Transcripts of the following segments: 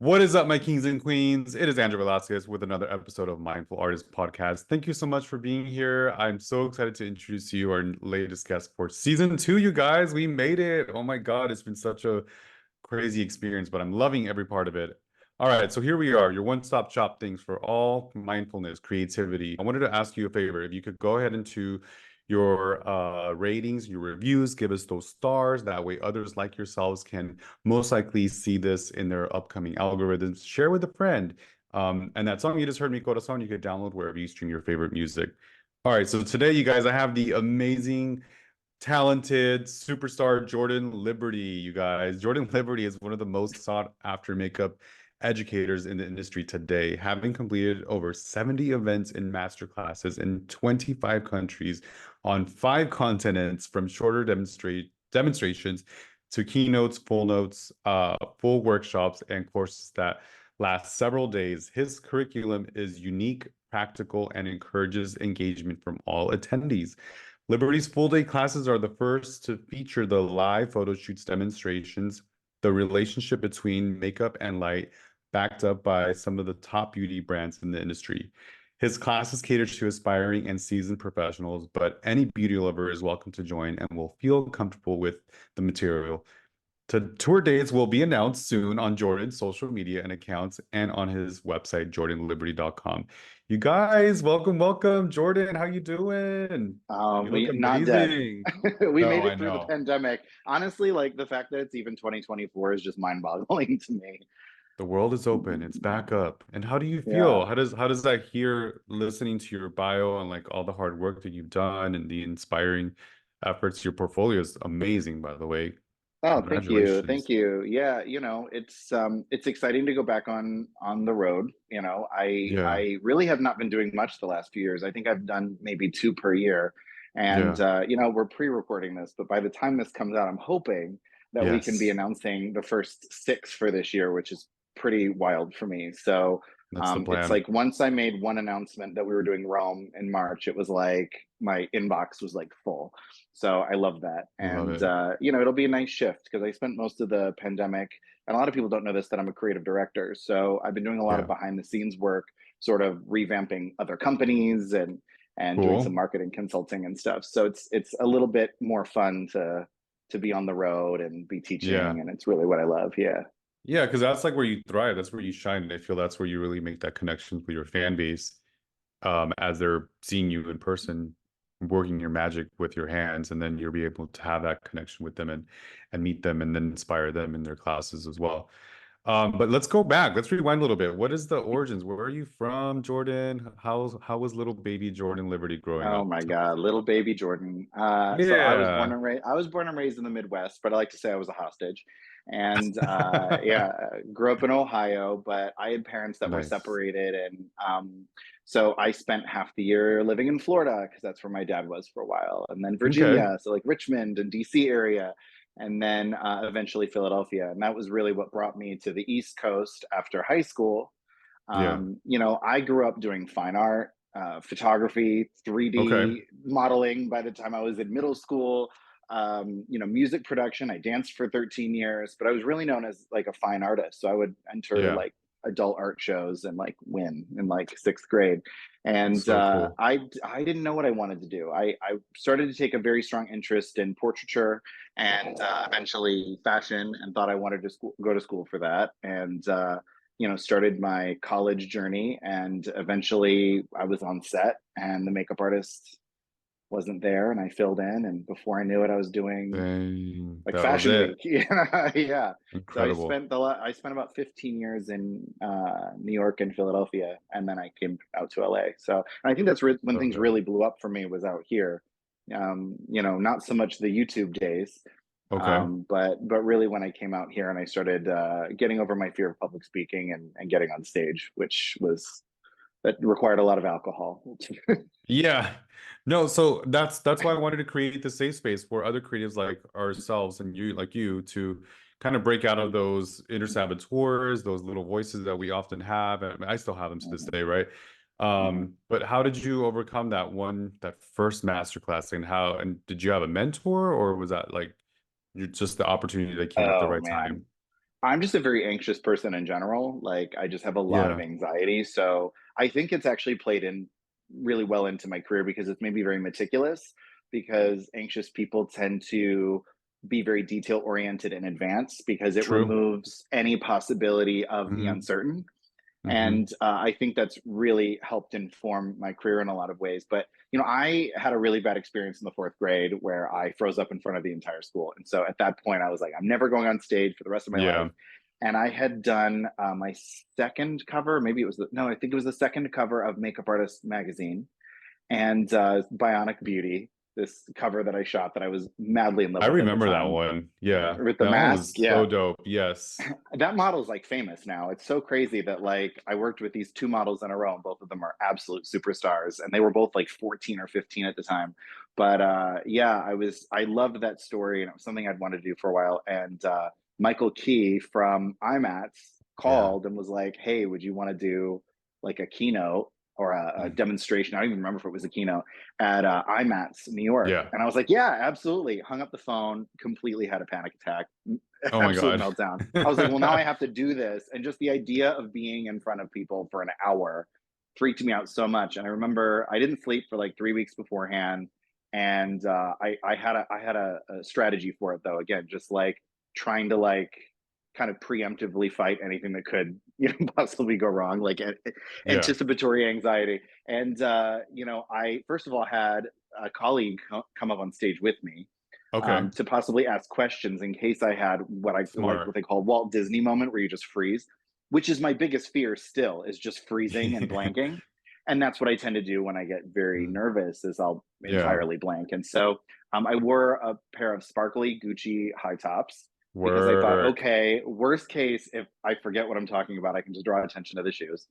What is up, my kings and queens? It is Andrew Velázquez with another episode of Mindful Artist Podcast. Thank you so much for being here. I'm so excited to introduce to you our latest guest for season 2, you guys. We made it. Oh my God, it's been such a crazy experience, but I'm loving every part of it. All right, so here we are, your one-stop shop things for all mindfulness, creativity. I wanted to ask you a favor. If you could go ahead into your ratings, your reviews, give us those stars. That way others like yourselves can most likely see this in their upcoming algorithms. Share with a friend. And that song you just heard, Mi Corazón, you could download wherever you stream your favorite music. All right, so today, you guys, I have the amazing, talented superstar Jordan Liberty, you guys. Jordan Liberty is one of the most sought after makeup educators in the industry today, having completed over 70 events and masterclasses in 25 countries on 5 continents, from shorter demonstrations to keynotes, full notes, full workshops, and courses that last several days. His curriculum is unique, practical, and encourages engagement from all attendees. Liberty's full-day classes are the first to feature the live photo shoots demonstrations, the relationship between makeup and light, backed up by some of the top beauty brands in the industry. His classes cater to aspiring and seasoned professionals, but any beauty lover is welcome to join and will feel comfortable with the material. Tour dates will be announced soon on Jordan's social media and accounts and on his website, jordanliberty.com. You guys, welcome, welcome. Jordan, how you doing? You look We not dead. amazing. We No, made I it through the know. pandemic. Honestly, like the fact that it's even 2024 is just mind-boggling to me. The world is open. It's back up. And how do you Yeah. feel? How does that hear listening to your bio and like all the hard work that you've done and the inspiring efforts? Your portfolio is amazing, by the way. Oh, thank you. Thank Congratulations. you. Yeah, it's exciting to go back on the road. Yeah, I really have not been doing much the last few years. I think I've done maybe two per year. And yeah, we're pre-recording this, but by the time this comes out, I'm hoping that we can be yes. announcing the first 6 for this year, which is pretty wild for me. So That's the it's plan. like once I made one announcement that we were doing Rome in March, it was like my inbox was like full. So I love that. Love And, it. it'll be a nice shift because I spent most of the pandemic, and a lot of people don't know this, that I'm a creative director. So I've been doing a lot of Yeah. behind the scenes work, sort of revamping other companies and doing some Cool. marketing consulting and stuff. So it's a little bit more fun to be on the road and be Yeah. teaching, and it's really what I love. Yeah. Yeah, because that's like where you thrive. That's where you shine. And I feel that's where you really make that connection with your fan base, as they're seeing you in person, working your magic with your hands, and then you'll be able to have that connection with them and meet them and then inspire them in their classes as well. But let's go back. Let's rewind a little bit. What is the origins? Where are you from, Jordan? How was little baby Jordan Liberty growing Oh up? my God, little baby Jordan. So Yeah. I was born and raised in the Midwest, but I like to say I was a hostage. And yeah, grew up in Ohio, but I had parents that were Nice. separated, and so I spent half the year living in Florida because that's where my dad was for a while, and then Okay. Virginia, so like Richmond and DC area, and then eventually Philadelphia, and that was really what brought me to the East Coast after high school. Yeah. I grew up doing fine art, photography, Okay. 3D modeling by the time I was in middle school. Music production. I danced for 13 years, but I was really known as like a fine artist. So I would enter Yeah. like adult art shows and like win in like sixth grade. And So cool. I didn't know what I wanted to do. I started to take a very strong interest in portraiture and eventually fashion, and thought I wanted to go to school for that. And started my college journey, and eventually I was on set and the makeup artist wasn't there, and I filled in, and before I knew it I was doing Dang, like that was fashion it. week. Yeah. Yeah. So Incredible. I spent about 15 years in New York and Philadelphia, and then I came out to LA. So I think that's when things Okay. really blew up for me, was out here. Not so much the YouTube days, Okay. but really when I came out here and I started getting over my fear of public speaking and getting on stage, which was that required a lot of alcohol. Yeah. No, so that's why I wanted to create the safe space for other creatives like ourselves and you, like you, to kind of break out of those inner saboteurs, those little voices that we often have. And I still have them to this day, right? Mhm. But how did you overcome that first masterclass, and did you have a mentor, or was that like just the opportunity that came at the Oh right man, time? I'm just a very anxious person in general. Like, I just have a lot of Yeah, anxiety. So I think it's actually played in really well into my career because it's made me very meticulous. Because anxious people tend to be very detail oriented in advance because it true. removes any possibility of the Hmm. uncertain. Hmm. And I think that's really helped inform my career in a lot of ways. But I had a really bad experience in the fourth grade where I froze up in front of the entire school, and so at that point, I was like, I'm never going on stage for the rest of my life. Yeah. And I had done my second cover, maybe it was no, I think it was the second cover of Makeup Artist magazine, and Bionic Beauty, this cover that I shot that I was madly in love I with at the remember that time one. Yeah. with the That one mask. was Yeah, so dope. Yes. that model's like famous now. It's so crazy that like I worked with these two models in a row and both of them are absolute superstars and they were both like 14 or 15 at the time. But yeah, I loved that story and it was something I'd wanted to do for a while. And Michael Key from IMATS Yeah. called and was like, "Hey, would you want to do like a keynote or a Mm. demonstration?" I don't even remember if it was a keynote at IMATS New York. Yeah. And I was like, "Yeah, absolutely." Hung up the phone, completely had a panic attack, Oh my absolute God. meltdown. I was like, well, now I have to do this. And just the idea of being in front of people for an hour freaked me out so much. And I remember I didn't sleep for like 3 weeks beforehand. And I had a strategy for it though. Again, just like trying to like kind of preemptively fight anything that could possibly go wrong, like Yeah. anticipatory anxiety. And I first of all had a colleague come up on stage with me Okay. to possibly ask questions in case I had what Smart. they call Walt Disney moment where you just freeze, which is my biggest fear still is just freezing and blanking. And that's what I tend to do when I get very Mm. nervous is I'll Yeah. entirely blank. And so I wore a pair of sparkly Gucci high tops because I thought, Work. okay, worst case, if I forget what I'm talking about, I can just draw attention to the shoes.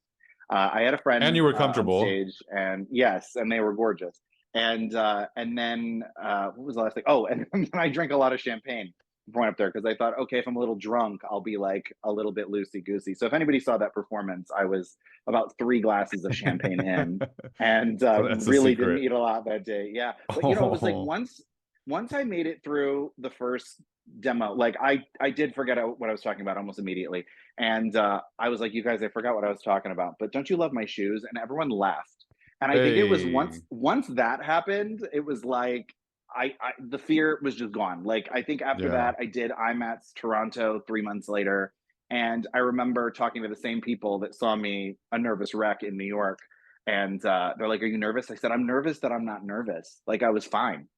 I had a And friend you were on comfortable. stage, and yes, and they were gorgeous. And then what was the last thing? Oh, and then I drank a lot of champagne before I went up there because I thought, okay, if I'm a little drunk, I'll be like a little bit loosey goosey. So if anybody saw that performance, I was about 3 glasses of champagne in, and So that's a really didn't secret. eat a lot that day. Yeah, but it was like Oh, once I made it through the first demo, like I did forget what I was talking about almost immediately. And I was like, you guys, I forgot what I was talking about, but don't you love my shoes? And everyone laughed. And I think it was hey. once that happened, it was like the fear was just gone. Like I think after Yeah. that, I did IMATS Toronto 3 months later, and I remember talking to the same people that saw me a nervous wreck in New York, and they're like, "Are you nervous?" I said, "I'm nervous that I'm not nervous. Like I was fine."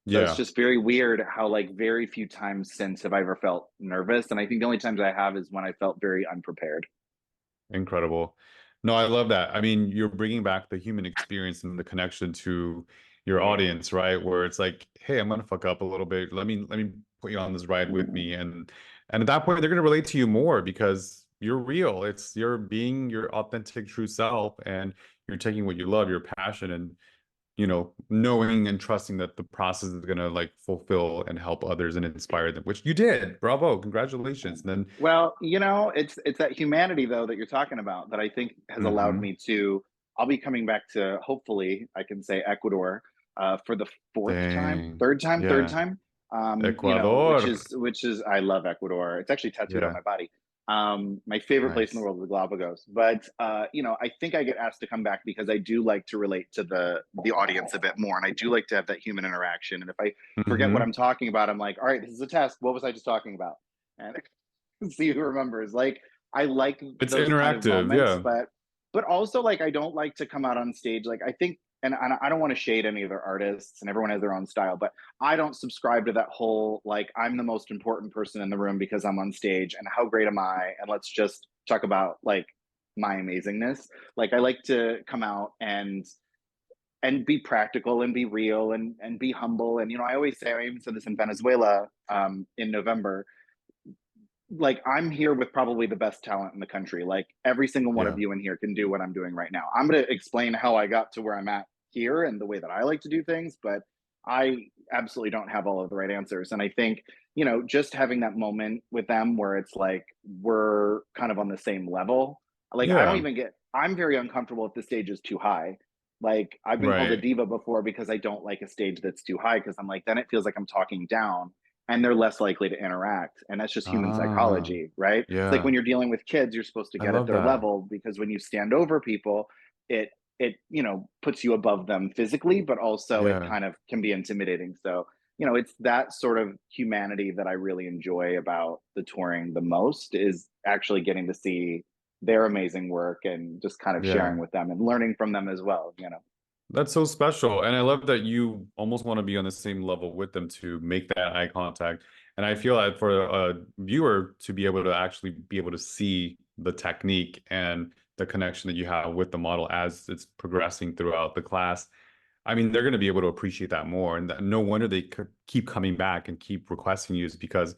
So it's Yeah. just very weird how like very few times since have I ever felt nervous, and I think the only times I have is when I felt very unprepared. Incredible. No, I love that. I mean, you're bringing back the human experience and the connection to your audience, right? Where it's like, hey, I'm gonna fuck up a little bit. Let me put you on this ride with Mhm. me, and at that point, they're gonna relate to you more because you're real. You're being your authentic, true self, and you're taking what you love, your passion, and knowing and trusting that the process is gonna like fulfill and help others and inspire them, which you did. Bravo, congratulations. And then, Well, it's that humanity though that you're talking about that I think has allowed mhm, me to. I'll be coming back to hopefully I can say Ecuador for the fourth time, dang, third yeah. time. Which Ecuador. is I love Ecuador. It's actually tattooed on Yeah, my body. My favorite place in the nice. world is the Galapagos. But I think I get asked to come back because I do like to relate to the audience a bit more, and I do like to have that human interaction. And if I forget what Hmm. I'm talking about, I'm like, all right, this is a test. What was I just talking about? And see who remembers. Like I like It's those kind of interactive, moments, yeah. but also like I don't like to come out on stage. Like I think, and I don't want to shade any other artists, and everyone has their own style, but I don't subscribe to that whole like I'm the most important person in the room because I'm on stage, and how great am I? And let's just talk about like my amazingness. Like I like to come out and be practical and be real and be humble. And I always say, I even said this in Venezuela in November, like I'm here with probably the best talent in the country. Like every single one of Yeah. you in here can do what I'm doing right now. I'm going to explain how I got to where I'm at here and the way that I like to do things, but I absolutely don't have all of the right answers. And I think, just having that moment with them where it's like we're kind of on the same level. Like I don't Yeah. even get I'm very uncomfortable if the stage is too high. Like I've been called a Right. diva before because I don't like a stage that's too high because I'm like then it feels like I'm talking down, and they're less likely to interact. And that's just human Ah, psychology, right? It's like yeah. when you're dealing with kids, you're supposed to I get at love their that. level, because when you stand over people, it puts you above them physically, but also it Yeah. kind of can be intimidating. So it's that sort of humanity that I really enjoy about the touring the most, is actually getting to see their amazing work and just kind of sharing Yeah. with them and learning from them as well. That's so special. And I love that you almost want to be on the same level with them to make that eye contact. And I feel that for a viewer to be able to actually be able to see the technique and the connection that you have with the model as it's progressing throughout the class, I mean, they're going to be able to appreciate that more. And that, no wonder they keep coming back and keep requesting you, is because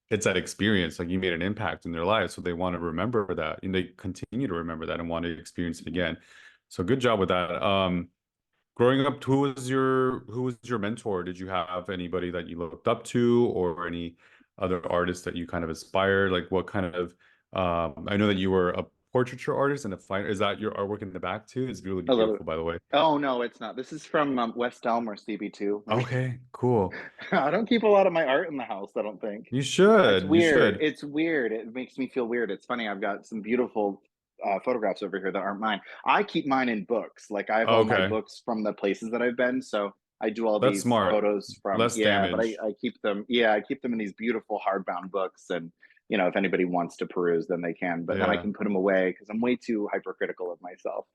it's that experience. Like, you made an impact in their lives. So they want to remember that, and they continue to remember that and want to experience it again. So good job with that. Growing up, who was your mentor? Did you have anybody that you looked up to, or any other artists that you kind of aspired? Like, what kind of I know that you were a portraiture artist and a fine. Is that your artwork in the back too? It's really A little. beautiful, by the way. Oh no, it's not. This is from West Elm or CB2. Okay, cool. I don't keep a lot of my art in the house, I don't think. You It's should. You weird. should. It's weird. It makes me feel weird. It's funny. I've got some beautiful photographs over here that aren't mine. I keep mine in books. Like, I have all my Okay, books from the places that I've been. So I do all that's these smart. photos from, Less yeah, but damage. I keep them. Yeah, I keep them in these beautiful hardbound books. And, if anybody wants to peruse, then they can. But then I Yeah, can put them away because I'm way too hypercritical of myself,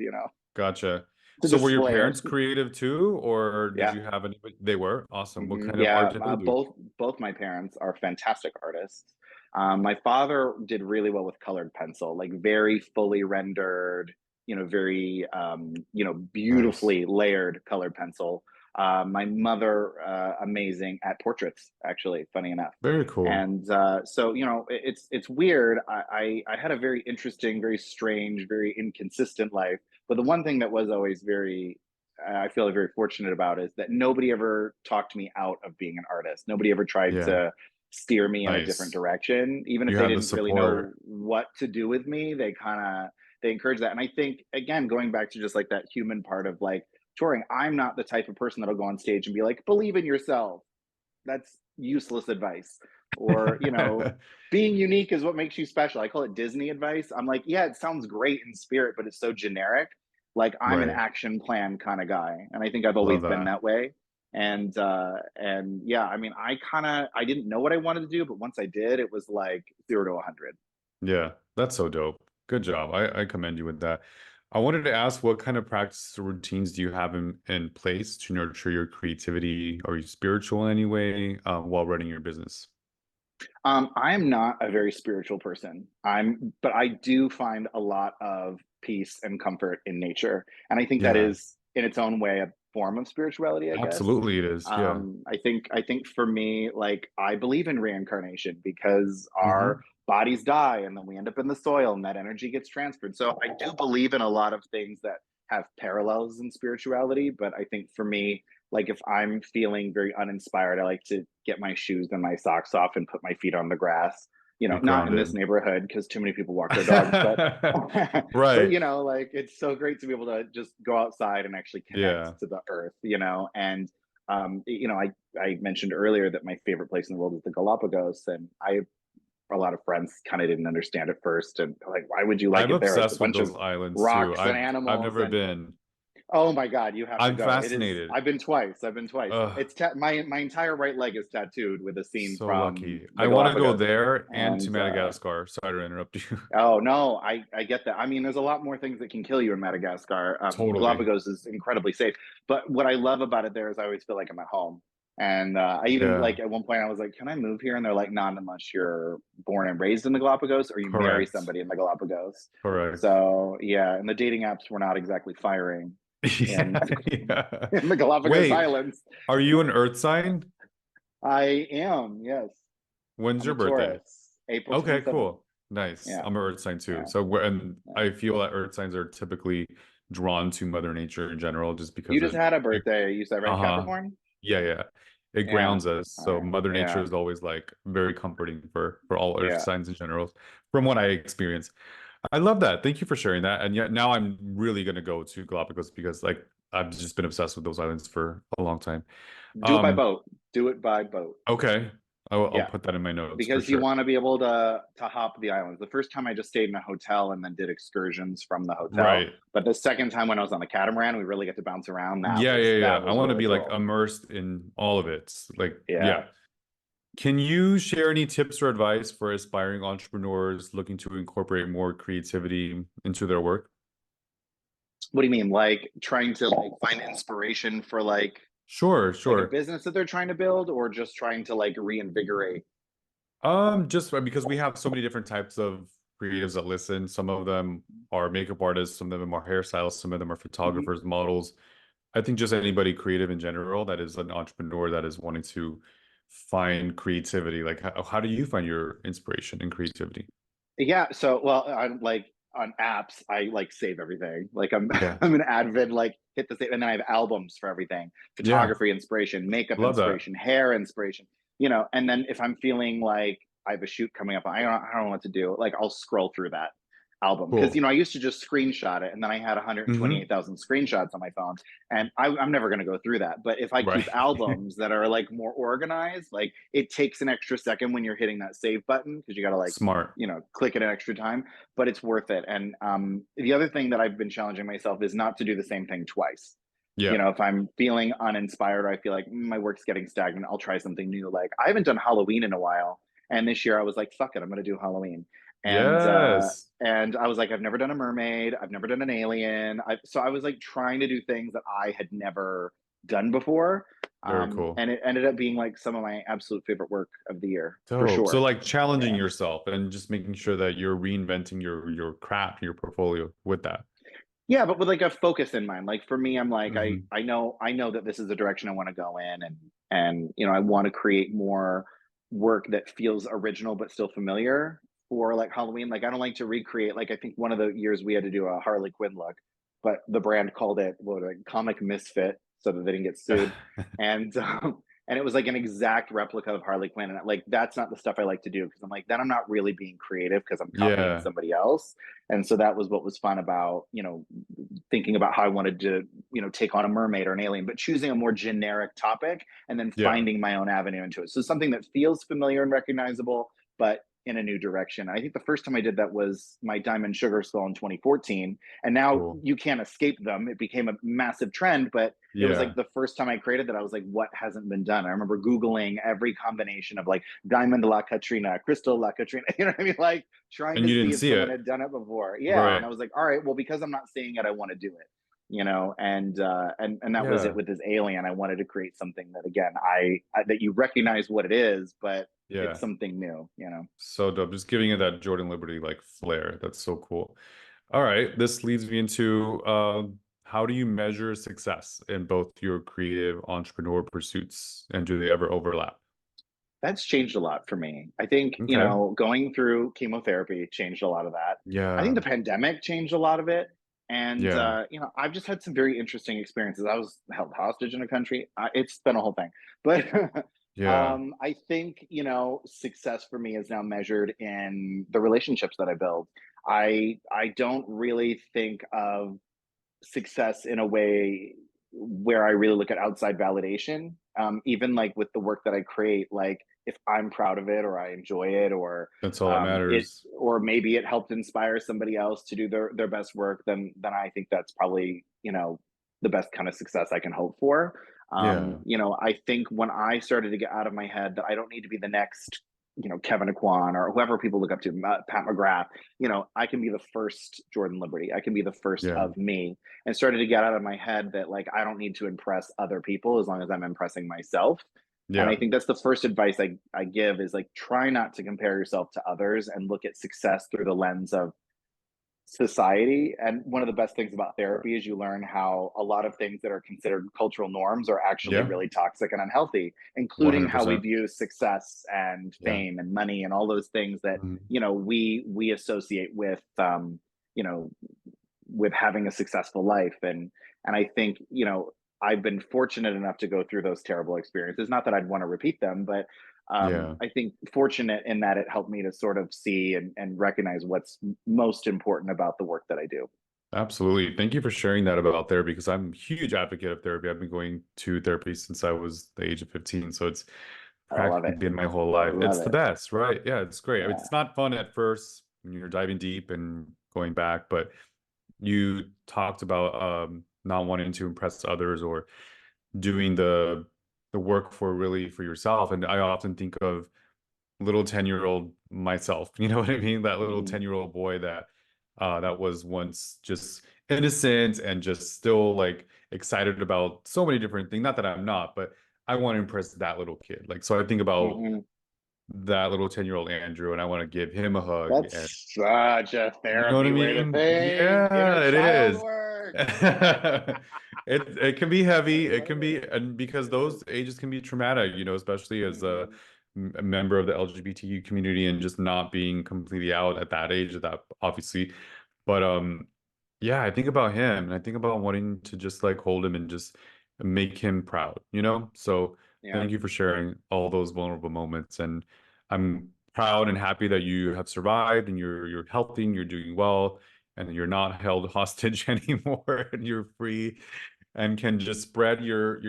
gotcha. to So were your display it. parents creative too, or did Yeah. you have any? They were awesome. What kind of art Yeah, did they do? both my parents are fantastic artists. My father did really well with colored pencil, like very fully rendered, very Nice. beautifully layered colored pencil. My mother, amazing at portraits, actually, funny enough. Very cool. And so it's weird. I had a very interesting, very strange, very inconsistent life. But the one thing that was always very I feel very fortunate about is that nobody ever talked me out of being an artist. Nobody ever tried Yeah, to steer me in a different nice. direction. Even if You they had the didn't really know support. what to do with me, they encouraged that. And I think, again, going back to just like that human part of like touring, I'm not the type of person that'll go on stage and be like, believe in yourself. That's useless advice. Or, being unique is what makes you special. I call it Disney advice. I'm like, yeah, it sounds great in spirit, but it's so generic. Like, I'm an Right. action plan kind of guy, and I think I've Love always been that. that way. And yeah, I mean, I didn't know what I wanted to do, but once I did, it was like 0 to 100. Yeah, that's so dope. Good job. I commend you with that. I wanted to ask, what kind of practices or routines do you have in place to nurture your creativity? Are you spiritual in any way while running your business? I am not a very spiritual person. But I do find a lot of peace and comfort in nature, and I think that Yeah, is in its own way a form of spirituality, I guess. absolutely it is. Yeah. I think for me, like, I believe in reincarnation because our Hmm. bodies die and then we end up in the soil and that energy gets transferred. So I do believe in a lot of things that have parallels in spirituality. But I think for me, like, if I'm feeling very uninspired, I like to get my shoes and my socks off and put my feet on the grass. Be Not in this grounded. neighborhood because too many people walk their dogs, but but Right. like, it's so great to be able to just go outside and actually connect Yeah. to the earth. And I mentioned earlier that my favorite place in the world is the Galapagos, and a lot of friends kind of didn't understand at first, and like, why would you like I'm it there? It's a obsessed with bunch those of islands too. rocks and I've animals. never And been. oh my god, you have to I'm go. It is. fascinated. I've been twice. Ugh. It's my entire right leg is tattooed with a scene So from lucky. the I want to go Galapagos. there and to And Madagascar. Sorry to interrupt you. oh no, I get that. I mean, there's a lot more things that can kill you in Madagascar. Totally. Galapagos is incredibly safe, but what I love about it there is I always feel like I'm at home. And I even, Yeah, like, at one point I was like, "Can I move here?" And they're like, "Not unless you're born and raised in the Galapagos or you marry correct. somebody in the Galapagos." Correct. So yeah, and the dating apps were not exactly firing in Yeah, yeah. in the Galapagos Wait, Islands. are you an earth sign? I am, yes. When's I'm a your birthday? Taurus, April Okay, 27th. cool. Nice. Yeah, I'm an earth sign too. yeah, So, and yeah. I feel that earth signs are typically drawn to Mother Nature in general, just You because just had a birthday. You said, right, uh-huh. Capricorn? Yeah, yeah. It Yeah. grounds us. All So right. Mother Nature Yeah. is always like very comforting for all earth Yeah. signs in general, from what I experience. I love that. Thank you for sharing that. And yet now I'm really gonna go to Galapagos because like I've just been obsessed with those islands for a long time. Do it by Um, boat. Do it by boat. okay. I'll Yeah, put that in my notes for because you sure. want to be able to hop the islands. The first time I just stayed in a hotel and then did excursions from the hotel, Right. but the second time when I was on the catamaran, we really get to bounce around. That Yeah, was yeah, yeah. that I was want to really be like cool. immersed in all of it. Like, Yeah. yeah. Can you share any tips or advice for aspiring entrepreneurs looking to incorporate more creativity into their work? What do you mean? Like trying to like find inspiration for Sure, like a sure. business that they're trying to build, or just trying to like reinvigorate? Just because we have so many different types of creatives that listen. Some of them are makeup artists, some of them are hairstylists, some of them are Mhm. photographers, models. I think just anybody creative in general that is an entrepreneur that is wanting to find creativity. Like, how do you find your inspiration and creativity? Yeah. So, well, I'm like on apps, I like save everything. Like I'm, Yeah. I'm an admin, like hit the save, and then I have albums for everything: Yeah. photography inspiration, makeup Love that. inspiration, hair inspiration. You know, and then if I'm feeling like I have a shoot coming up, I don't know what to do. Like I'll scroll through that album because Cool. I used to just screenshot it, and then I had Hmm. 128,000 screenshots on my phone, and I'm never going to go through that. But if I keep Right. albums that are like more organized, like it takes an extra second when you're hitting that save button because you got to like Smart. click it an extra time, but it's worth it. And the other thing that I've been challenging myself is not to do the same thing twice. Yeah. If I'm feeling uninspired, or I feel like my work's getting stagnant, I'll try something new. Like I haven't done Halloween in a while, and this year I was like, fuck it, I'm going to do Halloween. and uh Yes. and I was like, I've never done a mermaid, I've never done an alien. So I was like trying to do things that I had never done before. Very cool. And it ended up being like some of my absolute favorite work of the year for Dope. So sure. like challenging Yeah. yourself and just making sure that you're reinventing your craft, your portfolio with that. Yeah, but with like a focus in mind. Like for me, I'm like, Hmm. I know that this is the direction I want to go in, and I want to create more work that feels original but still familiar for like Halloween. Like I don't like to recreate. Like I think one of the years we had to do a Harley Quinn look, but the brand called it what, like comic misfit so that they didn't get sued. And and it was like an exact replica of Harley Quinn. And like that's not the stuff I like to do, because I'm like, then I'm not really being creative because I'm copying Yeah. somebody else. And so that was what was fun about, thinking about how I wanted to, take on a mermaid or an alien, but choosing a more generic topic and then Yeah. finding my own avenue into it. So something that feels familiar and recognizable, but in a new direction. I think the first time I did that was my Diamond Sugar Skull in 2014. And now Cool. you can't escape them. It became a massive trend, but it was like Yeah. the first time I created that, I was like, what hasn't been done? I remember Googling every combination of like Diamond La Katrina, Crystal La Katrina, you know what I mean? Like trying And to you see didn't if see someone it. had done it before. Yeah. And Right. I was like, all right, well, because I'm not seeing it, I want to do it. And that was it Yeah. with this alien. I wanted to create something that, again, that you recognize what it is, but it's Yeah. something new. So dope. Just giving it that Jordan Liberty like flair. That's so cool. All right. This leads me into how do you measure success in both your creative entrepreneur pursuits and do they ever overlap? That's changed a lot for me. I think, Okay. going through chemotherapy changed a lot of that. I think Yeah. the pandemic changed a lot of it. And, Yeah. I've just had some very interesting experiences. I was held hostage in a country. It's been a whole thing. But Yeah. I think, success for me is now measured in the relationships that I build. I don't really think of success in a way where I really look at outside validation. Even like with the work that I create, like if I'm proud of it or I enjoy it, or That's all that it, matters. or maybe it helped inspire somebody else to do their best work, then I think that's probably the best kind of success I can hope for. Yeah. I think when I started to get out of my head that I don't need to be the next Kevin Aquan or whoever people look up to, Pat McGrath. I can be the first Jordan Liberty. I can be the first Yeah. of me, and started to get out of my head that like I don't need to impress other people as long as I'm impressing myself. And I Yeah. think that's the first advice I give is like try not to compare yourself to others and look at success through the lens of society. And one of the best things about therapy is you learn how a lot of things that are considered cultural norms are actually Yeah. really toxic and unhealthy, including how we 100%. view success and Yeah. fame and money and all those things that Mhm. we associate with you know with having a successful life. And I think I've been fortunate enough to go through those terrible experiences. Not that I'd want to repeat them, but Yeah. I think fortunate in that it helped me to sort of see and recognize what's most important about the work that I do. Absolutely. Thank you for sharing that about therapy because I'm a huge advocate of therapy. I've been going to therapy since I was the age of 15. So it's I love practically it. been my whole life. Love It's the it. best, right? Yeah, it's great. I mean, Yeah. it's not fun at first when you're diving deep and going back, but you talked about not wanting to impress others or doing the work for really for yourself. And I often think of little 10-year-old myself, you know what I mean? That little Mhm. 10-year-old boy that that was once just innocent and just still like excited about so many different things. Not that I'm not, but I want to impress that little kid. Like, so I think about Mhm. that little 10-year-old Andrew and I want to give him a hug and That's such a you know what I therapy way to mean? think. Yeah, Inner it child is. work. It can be I heavy. It love can be, it. and because Yes. those ages can be traumatic, you know, especially as Mhm. a member of the LGBTQ community and just not being completely out at that age, at that obviously. But yeah, I think about him and I think about wanting to just like hold him and just make him proud, you know? So Yeah. thank you for sharing all those vulnerable moments. And I'm proud and happy that you have survived and you're healthy and you're doing well and you're not held hostage anymore and you're free and can just spread your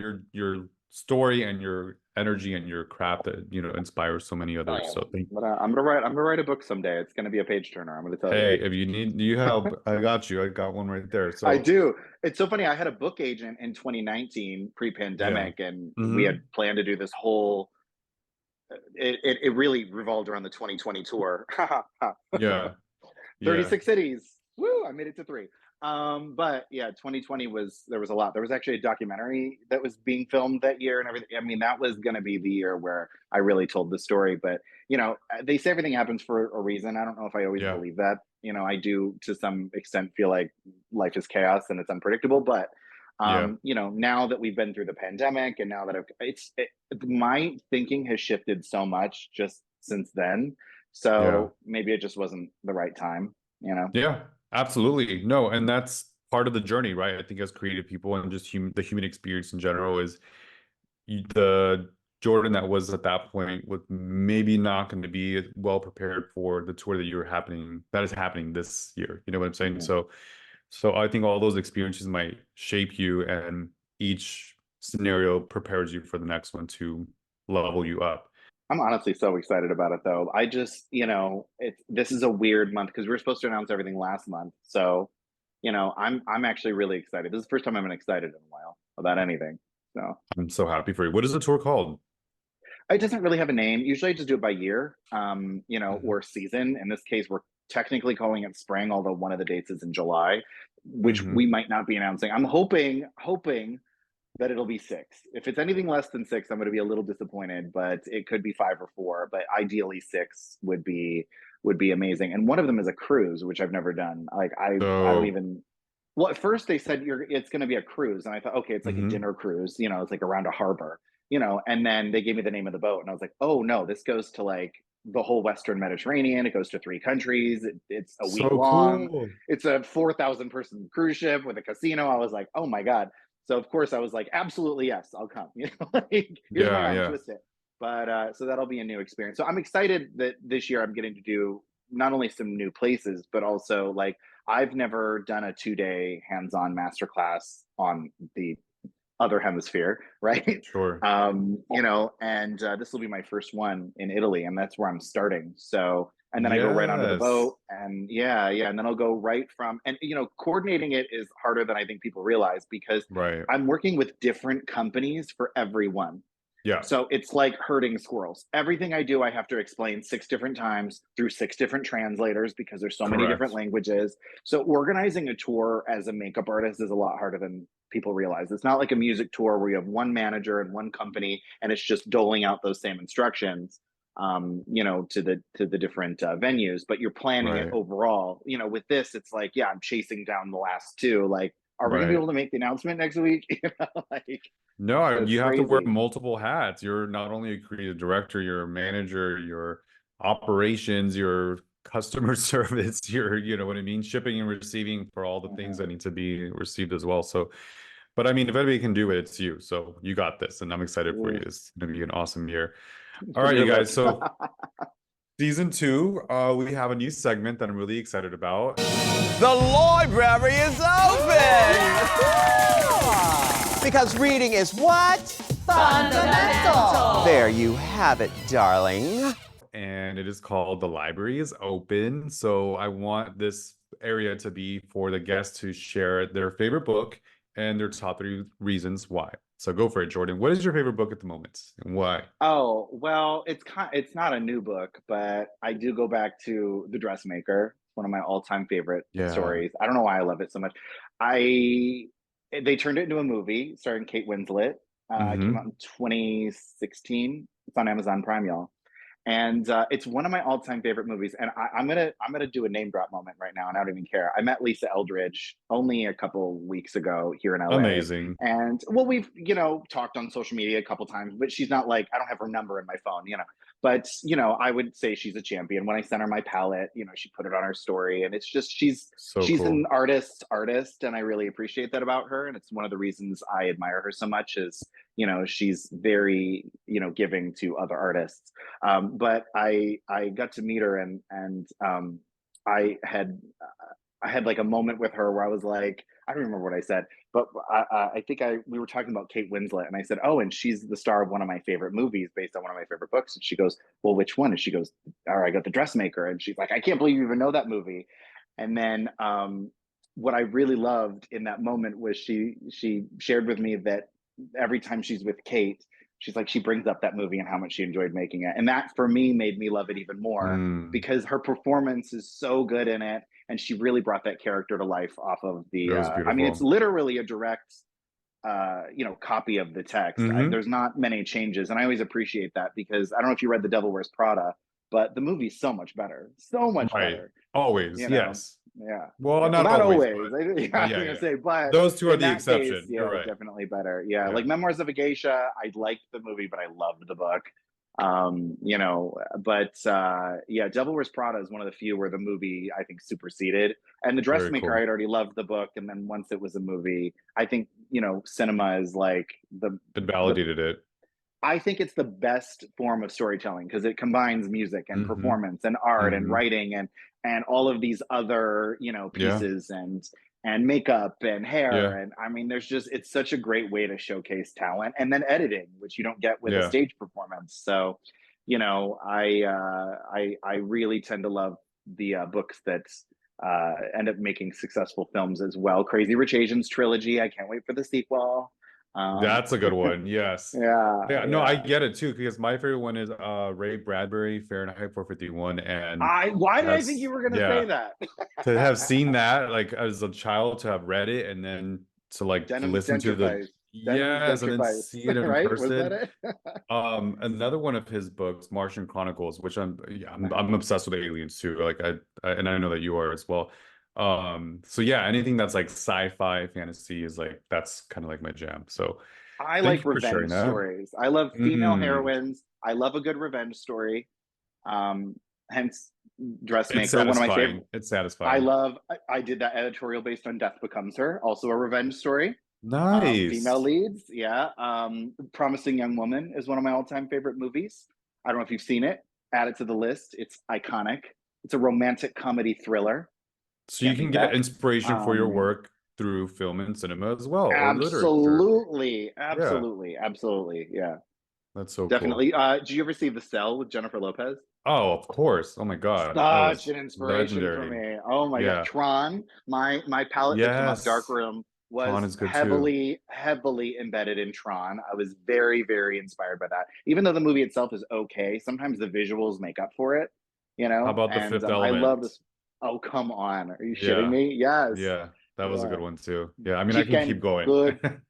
story and your energy and your craft that you know inspires so many others. So thank But I'm gonna write a book someday. It's gonna be a page turner. I'm gonna tell you. hey, if you help, I got you. I got one right there. I So do. It's so funny. I had a book agent in 2019, yeah. pre-pandemic, and we had Hmm. planned to do this whole. It really revolved around the 2020 tour. Yeah. Yeah. 36 cities. Woo! I made it to three. But yeah, 2020 was there was a lot. There was actually a documentary that was being filmed that year and everything. I mean, that was going to be the year where I really told the story. But they say everything happens for a reason. I don't know if I always Yeah. believe that. I do to some extent feel like life is chaos and it's unpredictable. But Yeah. now that we've been through the pandemic and now that my thinking has shifted so much just since then, Yeah. so maybe it just wasn't the right time, you know? Yeah, absolutely. No, and that's part of the journey, right? I think as creative people and just the human experience in general is the Jordan that was at that point was maybe not going to be well prepared for the tour that is happening this year. You know what I'm saying? Mhm. So I think all those experiences might shape you, and each scenario prepares you for the next one to level you up. I'm honestly so excited about it though. I just, this is a weird month because we were supposed to announce everything last month. So, I'm actually really excited. This is the first time I've been excited in a while about anything. So I'm so happy for you. What is the tour called? it doesn't really have a name. Usually I just do it by year, Mhm. or season. In this case, we're technically calling it spring, although one of the dates is in July, which we Mhm. might not be announcing. I'm hoping that it'll be six. If it's anything less than six, I'm going to be a little disappointed, but it could be five or four. But ideally, six would be amazing. And one of them is a cruise, which I've never done. Like I don't So, even. Well, at first they said it's going to be a cruise, and I thought, okay, it's like a mhm. dinner cruise. It's like around a harbor. And then they gave me the name of the boat, and I was like, oh no, this goes to like the whole Western Mediterranean. It goes to three countries. It's a week So long. cool. It's a 4,000 person cruise ship with a casino. I was like, oh my god. So of course I was like, absolutely yes, I'll come. Like, here's my Yeah, arm, yeah. twist it. But so that'll be a new experience. So I'm excited that this year I'm getting to do not only some new places, but also like I've never done a 2-day hands-on masterclass on the other hemisphere, right? Sure. And this will be my first one in Italy, and that's where I'm starting. So, and then I go right onto the Yes. boat, and yeah, yeah, and then I'll go right from, and coordinating it is harder than I think people realize because Right. I'm working with different companies for every one. Yeah. So it's like herding squirrels. Everything I do, I have to explain six different times through six different translators because there's so many different Correct. languages. So organizing a tour as a makeup artist is a lot harder than people realize. It's not like a music tour where you have one manager and one company and it's just doling out those same instructions, to the different venues, but you're planning it Right. overall. With this, it's like, yeah, I'm chasing down the last two. Like, are we gonna be Right. able to make the announcement next week? Like, No, so it's you have to wear crazy. multiple hats. You're not only a creative director, you're a manager, you're operations, you're customer service, you're, you know what I mean, shipping and receiving for all the things Mhm. that need to be received as well. So, but I mean, if anybody can do it, it's you. So you got this, and I'm excited for you. Mm, It's going to be an awesome year. All right, you guys. nervous. So season two, we have a new segment that I'm really excited about. The library is open! Because reading is what? Fundamental. There you have it, darling. And it is called The Library is Open. So I want this area to be for the guests to share their favorite book and their top 3 reasons why. So go for it, Jordan. What is your favorite book at the moment and why? Oh, well, it's not a new book, but I do go back to The Dressmaker, one of my all-time favorite Yeah. stories. I don't know why I love it so much. I They turned it into a movie starring Kate Winslet. It came out in 2016. It's on Amazon Prime, y'all. And it's one of my all-time favorite movies. And I'm gonna do a name drop moment right now, and I don't even care. I met Lisa Eldridge only a couple weeks ago here in LA, Amazing. and well, we've talked on social media a couple times, but she's not like, I don't have her number in my phone, But I would say she's a champion. When I sent her my palette, she put it on her story, and it's just So she's an cool. artist, and I really appreciate that about her. And it's one of the reasons I admire her so much is she's very giving to other artists. But I got to meet her, and I had I had like a moment with her where I was like, I don't remember what I said, but I think we were talking about Kate Winslet, and I said, oh, and she's the star of one of my favorite movies based on one of my favorite books. And she goes, well, which one? And she goes, all right, I got The Dressmaker. And she's like, I can't believe you even know that movie. And then what I really loved in that moment was she shared with me that every time she's with Kate, she's like, she brings up that movie and how much she enjoyed making it. And that for me made me love it even more because her performance is so good in it. And she really brought that character to life off of It was I mean, it's beautiful. literally a direct, copy of the text. There's not many changes. And I always appreciate that because I don't know if you read The Devil Wears Prada, but the movie's so much better, so much Right. better, Always. you know? Yes. Yeah. Well, Yeah. Well, not not always, always. but I was yeah, gonna yeah. say, but Those two are in the that case, exception. yeah, You're right. definitely better. Yeah, Yeah. like Memoirs of a Geisha, I liked the movie, but I loved the book. But yeah, Devil Wears Prada is one of the few where the movie I think superseded. And The Very Dressmaker, I cool. had already loved the book, and then once it was a movie, I think cinema is like It the validated it. I think it's the best form of storytelling because it combines music and performance and art and writing and all of these other Yeah. pieces and makeup and hair, Yeah. and I mean it's such a great way to showcase talent, and then editing, which you don't get with a Yeah. stage performance. So I really tend to love the books that end up making successful films as well. Crazy Rich Asians trilogy, I can't wait for the sequel. um That's a good one. Yes. yeah, Yeah, no, I yeah. get it too, because my favorite one is Ray Bradbury, Fahrenheit 451. And Why did I think that's you were gonna say yeah, that? to have seen that like as a child, to have read it, and then to like Denim listen to the Dentrifice. Denim yes, and then Dentrifice, see it in right? Was that person. it? Another one of his books, Martian Chronicles, which I'm Nice. obsessed with aliens too. Like and I know that you are as well. So yeah, anything that's like sci-fi fantasy is like that's kind of like my jam. So I thank like you for sharing revenge that. stories. I love female Mm, heroines. I love a good revenge story. Um, Hence it's Dressmaker, one of my favorite. satisfying. It's satisfying. I did that editorial based on Death Becomes Her, also a revenge story. Female Nice. leads, yeah. Promising Young Woman is one of my all-time favorite movies. I don't know if you've seen it. Add it to the list. It's iconic. It's a romantic comedy thriller. So you Can't can beat get that. inspiration for your Um, work through film and cinema as well, or literature. Absolutely, Yeah, absolutely, absolutely. Yeah, that's so cool. definitely. Did you ever see The Cell with Jennifer Lopez? Oh, of course. Oh my God. That Such was an inspiration for legendary. me. Oh my god, Yeah. Tron. My palette that came out Yes. darkroom Tron was is good too. heavily embedded in Tron. I was very inspired by that. Even though the movie itself is okay, sometimes the visuals make up for it. How about The And Fifth I love Element? this. Oh come on, are you shitting Yeah. me? Yes. Yeah. That was a good Yeah. one too. Yeah. I mean, I can keep Chicken going. good. Viva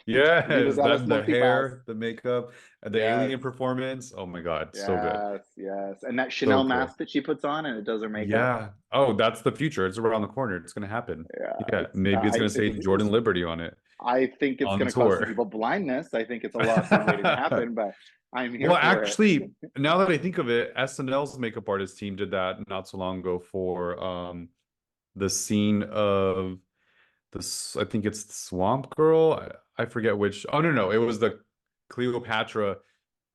Yes. Dallas The Multipass. hair, the makeup, and the Yes. alien performance. Oh my God. So good. Yes, yes. And that So Chanel cool. mask that she puts on and it does her makeup. Yeah. Oh, that's the future. It's around the corner. It's gonna happen. Yeah, Yeah. it's Maybe it's gonna say it's Jordan Liberty on it I think it's on going to cause some tour. people blindness. I think it's a lawsuit waiting to happen, but I'm here Well, for it. actually, now that I think of it, SNL's makeup artist team did that not so long ago for the scene of this. I think it's Swamp Girl. I forget which. Oh no, it was the Cleopatra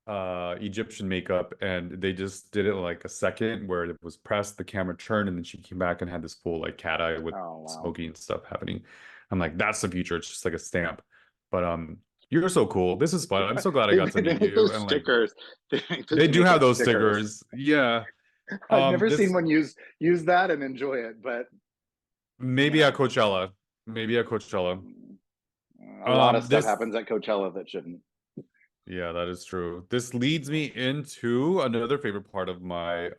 Egyptian makeup, and they just did it in like a second where it was pressed, the camera turned, and then she came back and had this full like cat eye with Oh wow. smoky and stuff happening. I'm like, that's the future. It's just like a stamp. But You're so cool. This is fun. I'm so glad I They, got to they meet make you. those And like, stickers. They make those they do have makeup those stickers. stickers. Yeah. I've never seen This one use that and enjoy it, but you maybe at know, Coachella. Maybe at Coachella. a lot of stuff This happens at Coachella that shouldn't. Yeah, that is true. This leads me into another favorite part of my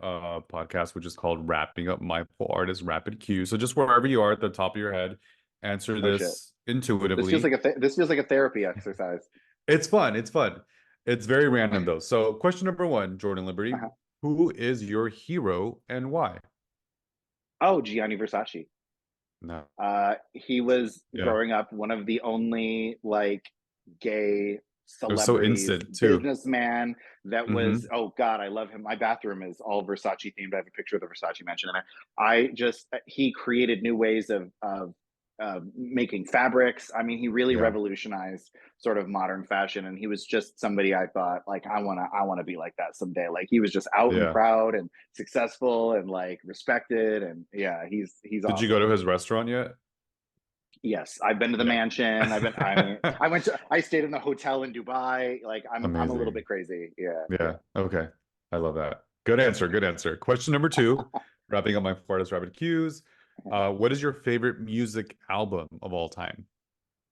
podcast, which is called wrapping up mindful artist rapid Q. So just wherever you are at the top of your head, answer Oh shit. this intuitively. This feels like a therapy exercise. It's fun. It's fun. It's very random though. So question number one, Jordan Liberty, Uh-huh. who is your hero and why? Oh, Gianni Versace. No. He was Yeah. growing up one of the only like gay It was so celebrities, instant too. businessman that was, Hmm. oh God, I love him. My bathroom is all Versace themed. I have a picture of the Versace mansion. And I just, he created new ways of making fabrics. I mean, he really Yeah. revolutionized sort of modern fashion. And he was just somebody I thought like, I want to be like that someday. Like he was just out and Yeah. proud and successful and like respected. And yeah, he's Did you go awesome. to his restaurant yet? Yes, I've been to the Yeah. mansion. I stayed in the hotel in Dubai. Like I'm a little Amazing. bit crazy. Yeah, Yeah. yeah. Okay. I love that. Good answer. Good answer. Question number two, wrapping up my Florida's Rapid Cues. What is your favorite music album of all time?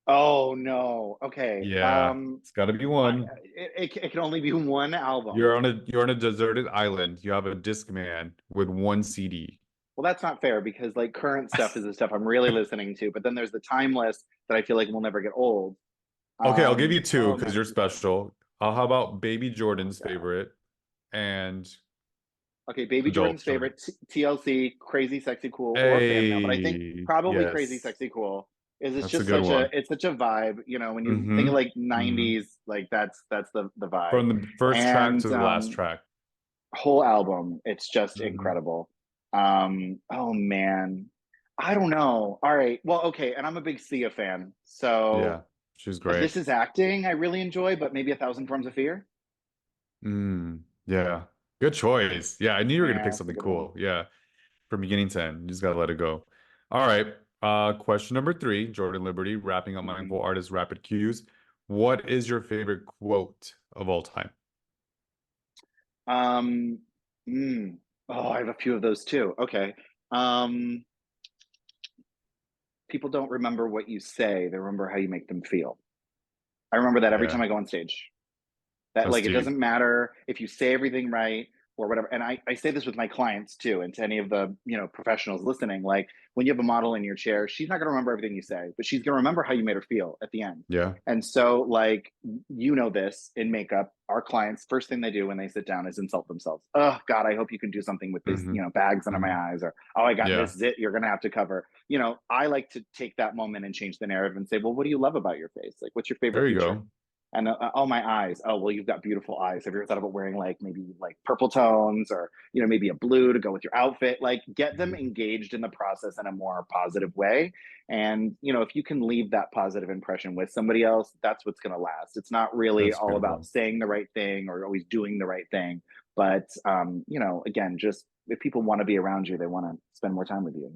Oh no. Okay. Yeah, it's got to be one. It can only be one album. You're on a deserted island. You have a disc man with one CD. Well, that's not fair because like current stuff is the stuff I'm really listening to, but then there's the timeless that I feel like will never get old. Okay, I'll give you two Oh because man. you're special. How about Baby Oh Jordan's god. favorite and Okay, Baby Adult Jordan's Jordan? favorite TLC, Crazy Sexy Cool, or Fan Mail, but I think Hey, probably Crazy yes, Sexy Cool is it's that's a just good such a one. it's such a vibe. You know, when you think of Mm-hmm. like Mm-hmm. '90s, like that's the vibe. From the first track And to the last track. whole album, it's just Mm-hmm. incredible. Oh man, I don't know. All right, well, okay, and I'm a big Sia fan, so Yeah, she's great. this is acting I really enjoy, but maybe A Thousand Forms of Fear. Yeah. Good choice. Yeah, I knew you were gonna pick Yeah, it's a something good one. cool. Yeah. From beginning to end. You just gotta let it go. All right. Question number three, Jordan Liberty, wrapping up Mhm. mindful artist rapid cues. What is your favorite quote of all time? Um, mm, oh, I have a few of those too. Okay. Um, People don't remember what you say, they remember how you make them feel. I remember that every Yeah, time I go on stage. That that's like it deep. doesn't matter if you say everything right or whatever. And I say this with my clients too, and to any of the professionals listening. Like when you have a model in your chair, she's not going to remember everything you say, but she's going to remember how you made her feel at the end. Yeah. And so, like this in makeup, our clients first thing they do when they sit down is insult themselves. Oh God, I hope you can do something with this, Hmm. bags under my Hmm. eyes, or oh, I got Yeah. this zit you're going to have to cover. I like to take that moment and change the narrative and say, well, what do you love about your face? Like, what's your favorite There you feature? go. And oh, my eyes. Oh, well, you've got beautiful eyes. Have you ever thought about wearing like maybe like purple tones or maybe a blue to go with your outfit? Like get them Mhm. engaged in the process in a more positive way. And if you can leave that positive impression with somebody else, that's what's going to last. It's not really That's all about beautiful. saying the right thing or always doing the right thing, but again, just if people want to be around you, they want to spend more time with you.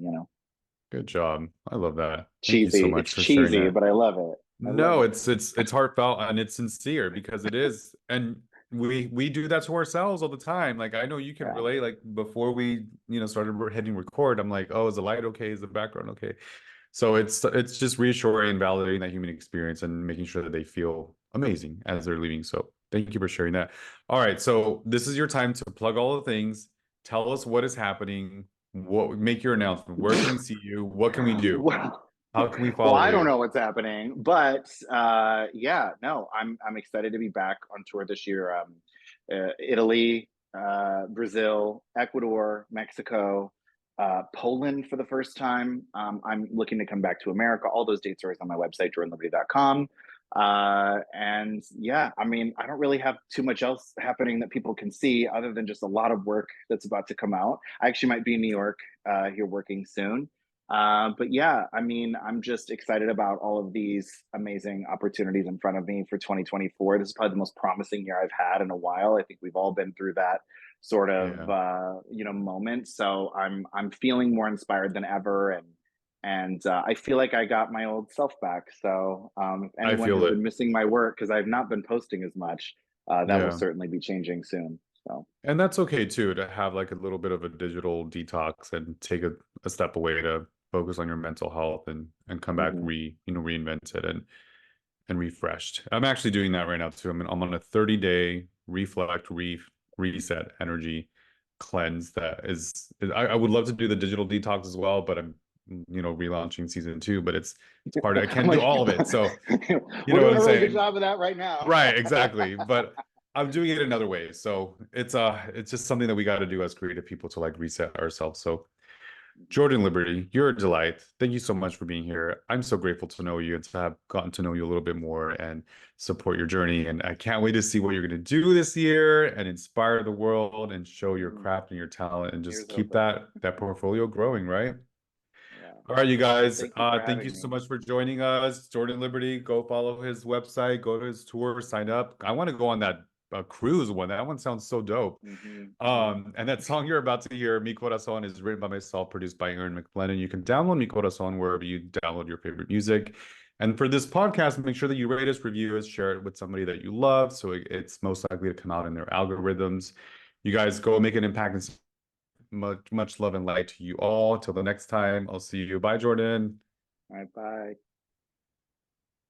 Good job. I love that. Thank you so Cheesy. much It's for sharing cheesy, that. but I love it. I love No, it. it's heartfelt and it's sincere because it is. And we do that to ourselves all the time. Like I know you can Yeah. relate. Like before we, started hitting record, I'm like, oh, is the light okay? Is the background okay? So it's just reassuring and validating that human experience and making sure that they feel amazing as they're leaving. So thank you for sharing that. All right, so this is your time to plug all the things. Tell us what is happening. What make your announcement. Where can we see you? What can we do? Well, How can we well, follow I don't you? know what's happening, but yeah, no, I'm excited to be back on tour this year. Italy, Brazil, Ecuador, Mexico, Poland for the first time. I'm looking to come back to America. All those dates are on my website, jordanliberty.com. And yeah, I mean, I don't really have too much else happening that people can see other than just a lot of work that's about to come out. I actually might be in New York here working soon. But yeah, I mean, I'm just excited about all of these amazing opportunities in front of me for 2024. This is probably the most promising year I've had in a while. I think we've all been through that sort of Yeah. moment. So I'm feeling more inspired than ever, and And I feel like I got my old self back. So if I anyone feel has it. been missing my work because I've not been posting as much, that will Yeah. certainly be changing soon. So And that's okay too, to have like a little bit of a digital detox and take a step away to focus on your mental health and come back mhm. reinvented and refreshed. I'm actually doing that right now too. I'm on a 30-day reset energy cleanse that is I would love to do the digital detox as well, but I'm relaunching season 2, but it's part of I I'm can't do like, all of it. So you we're know what doing I'm a really good saying? job of that right now. Right, exactly. But I'm doing it another way. So it's just something that we got to do as creative people to like reset ourselves. So Jordan Liberty, you're a delight. Thank you so much for being here. I'm so grateful to know you and to have gotten to know you a little bit more and support your journey. And I can't wait to see what you're going to do this year and inspire the world and show your craft and your talent and just Here's keep hoping. that portfolio growing, right? Yeah. All right, you Well, guys. thank you for Thank you having so me. much for joining us. Jordan Liberty, go follow his website, go to his tour, sign up. I want to go on that cruise one. That one sounds so dope. And that song you're about to hear, Mi Corazón, is written by myself, produced by Aaron McFlennan. You can download Mi Corazón wherever you download your favorite music. And for this podcast, make sure that you rate us, review us, share it with somebody that you love, so it's most likely to come out in their algorithms. You guys go make an impact, and much love and light to you all. Till the next time, I'll see you. Bye, Jordan. All right, bye.